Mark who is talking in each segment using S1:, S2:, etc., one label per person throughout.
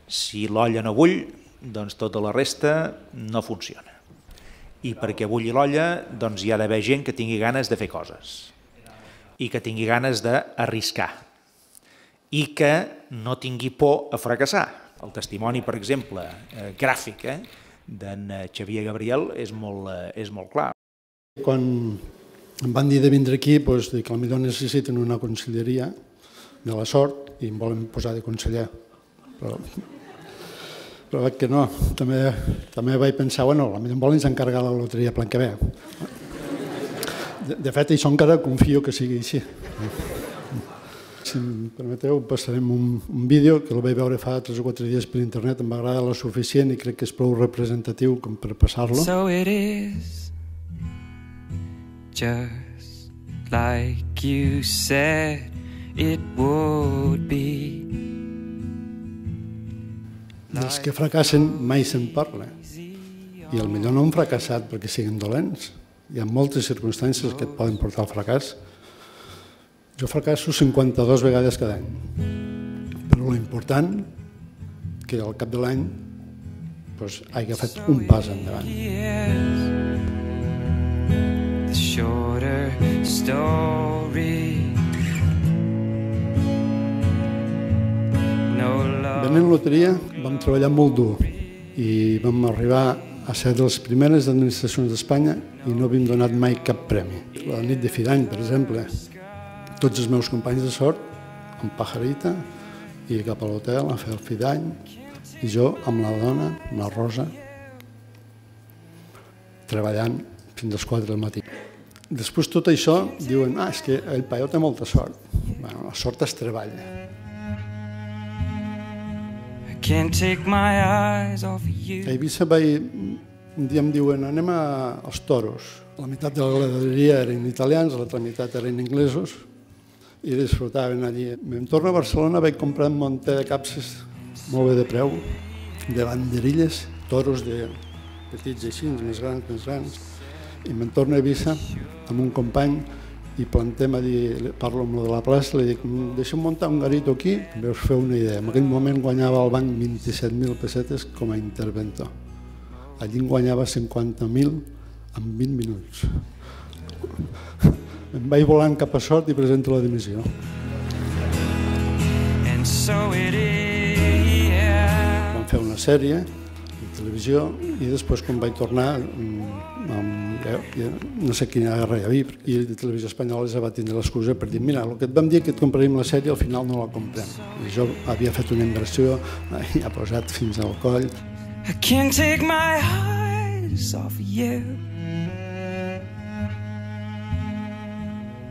S1: Si l'olla no bull, doncs tota la resta no funciona. I perquè bulli l'olla, doncs hi ha d'haver gent que tingui ganes de fer coses i que tingui ganes d'arriscar i que no tingui por a fracassar. El testimoni, per exemple, gràfic d'en Xavier Gabriel és molt clar.
S2: Quan em van dir de vindre aquí, que potser necessiten una conselleria de la sort i em volen posar de conseller. Però veig que no. També vaig pensar, potser em volen encarregar la loteria l'any que ve. De fet, això encara confio que sigui així. Si em permeteu, passarem un vídeo que el vaig veure fa 3 o 4 dies per internet, em va agradar lo suficient i crec que és prou representatiu com per passar-lo.
S3: So it is just like you said it would be.
S2: Dels que fracassen mai se'n parla. I potser no han fracassat perquè siguin dolents. Hi ha moltes circumstàncies que et poden portar al fracàs. Jo fracasso 52 vegades cada any. Però l'important que al cap de l'any hagi fet un pas endavant. Venent loteria vam treballar molt dur i vam arribar a ser de les primeres administracions d'Espanya i no havíem donat mai cap premi. La nit de fi d'any, per exemple, tots els meus companys de sort, amb pajarita, i cap a l'hotel a fer el fi d'any, i jo amb la dona, amb la Rosa, treballant fins als 4 del matí. Després tot això diuen, és que el paio té molta sort. La sort es treballa. A Eivissa un dia em diuen anem als toros. La meitat de la graderia eren italians, l'altra meitat eren inglesos i disfrutaven allí. Em torno a Barcelona, vaig comprar un munt de capses molt bé de preu, de banderilles, toros de petits així, més grans, i me'n torno a Eivissa amb un company i plantem a dir, parlo amb lo de la plaça, li dic, deixa'm muntar un garito aquí, veus fer una idea. En aquell moment guanyava al banc 27.000 pessetes com a interventor. Allí en guanyava 50.000 en 20 minuts. Em vaig volant cap a Sort i presento la dimissió. Vam fer una sèrie de televisió i després quan vaig tornar no sé quina guerra hi havia i la televisió espanyola ja va tindre l'excusa per dir mira, el que et vam dir que et compraríem la sèrie al final no la comprem. I jo havia fet una inversió i ha posat fins al coll. I can't take my eyes off of you.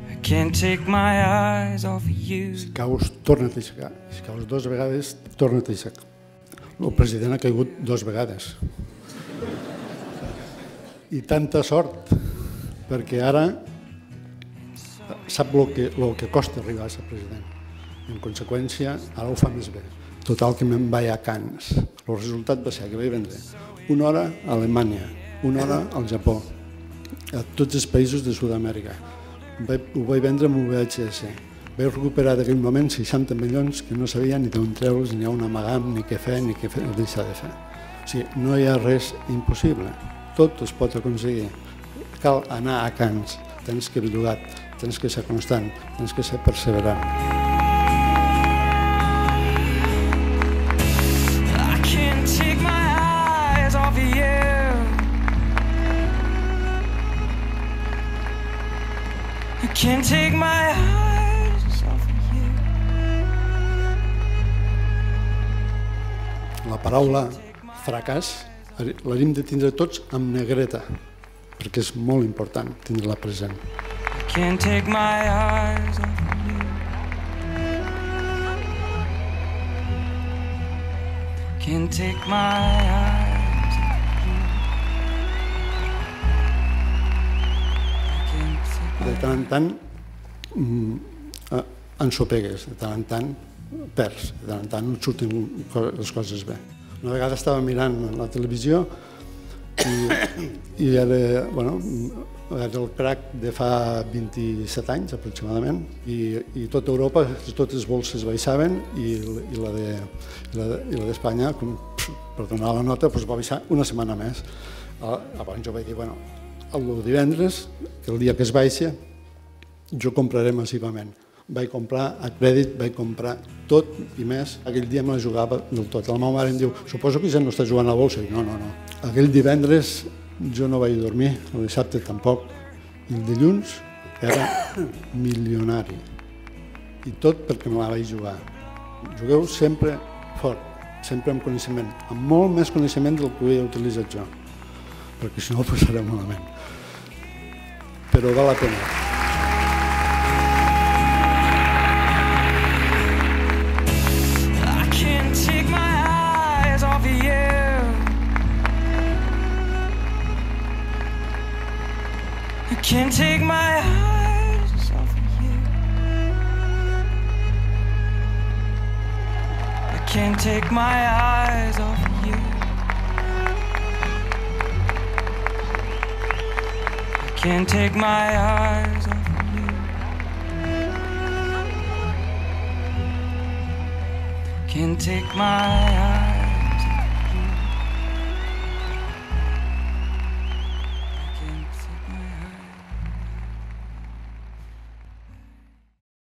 S2: I can't take my eyes off of you. Si caus, torna't a aixecar. Si caus 2 vegades, torna't a aixecar. El president ha caigut 2 vegades. I tanta sort, perquè ara sap el que costa arribar a ser president. En conseqüència, ara ho fa més bé. Total, que me'n vaig a Cannes. El resultat va ser que vaig vendre 1 hora a Alemanya, 1 hora al Japó, a tots els països de Sud-amèrica. Ho vaig vendre amb VHS. Vaig recuperar d'aquell moment 60 milions que no sabia ni d'on treure'ls, ni on amagam, ni què fer, ni què deixar de fer. O sigui, no hi ha res impossible. Tot es pot aconseguir. Cal anar a Cannes, tens que bellugar, tens que ser constant, tens que ser perseverant. I can't take my eyes off of you. I can't take my eyes off of you. La paraula fracàs l'hem de tindre tots amb negreta, perquè és molt important tindre-la present. I can't take my eyes off of you. Can't take my eyes off of you. De tant en tant ensopegues, de tant en tant perds, de tant en tant et surten les coses bé. Una vegada estava mirant la televisió i era, és el crack de fa 27 anys aproximadament, i tota Europa, totes les bolses baixaven i la d'Espanya, per donar la nota, va baixar una setmana més. Abans jo vaig dir, bueno, el divendres, el dia que es baixa, jo compraré massivament. Vaig comprar a crèdit, vaig comprar tot i més. Aquell dia me la jugava del tot. La meva mare em diu, suposo que ja no està jugant a la bolsa. I no. Aquell divendres jo no vaig dormir, el dissabte tampoc. I el dilluns era milionari. I tot perquè me la vaig jugar. Jugueu sempre fort, sempre amb coneixement, amb molt més coneixement del que ho he utilitzat jo, perquè si no ho passaré malament. Però val la pena.
S3: Can't take my eyes off of you. I can't take my eyes off of you. I can't take my eyes off of you. Can't take my eyes.